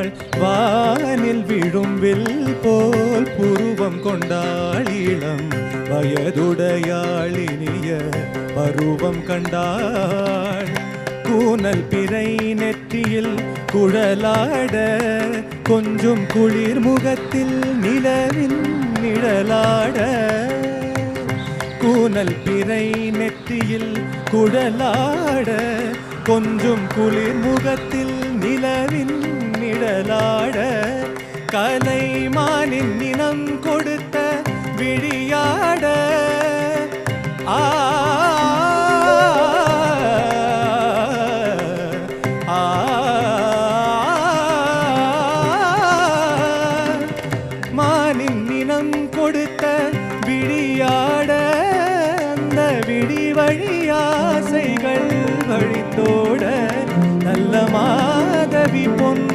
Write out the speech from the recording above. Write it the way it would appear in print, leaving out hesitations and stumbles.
கொண்டாள் வானில் விழும்பில் போல் புருவம் கொண்டாள் இளம் வயதுடையாளினிய பருவம் கண்டாள் கூனல் பிறை நெற்றியில் குழலாட கொஞ்சம் குளிர் முகத்தில் நிலவின் நிழலாட கூனல் பிறை நெற்றியில் குழலாட கொஞ்சம் குளிர் முகத்தில் நிலவின் நிழலாட கலைமானின் நினம் கொடுத்த விழியாட ஆ மானின் நினம் கொடுத்த விழியாட அந்த விழி வழியாசைகள் வழித்தோட நல்ல மாதவி பொன்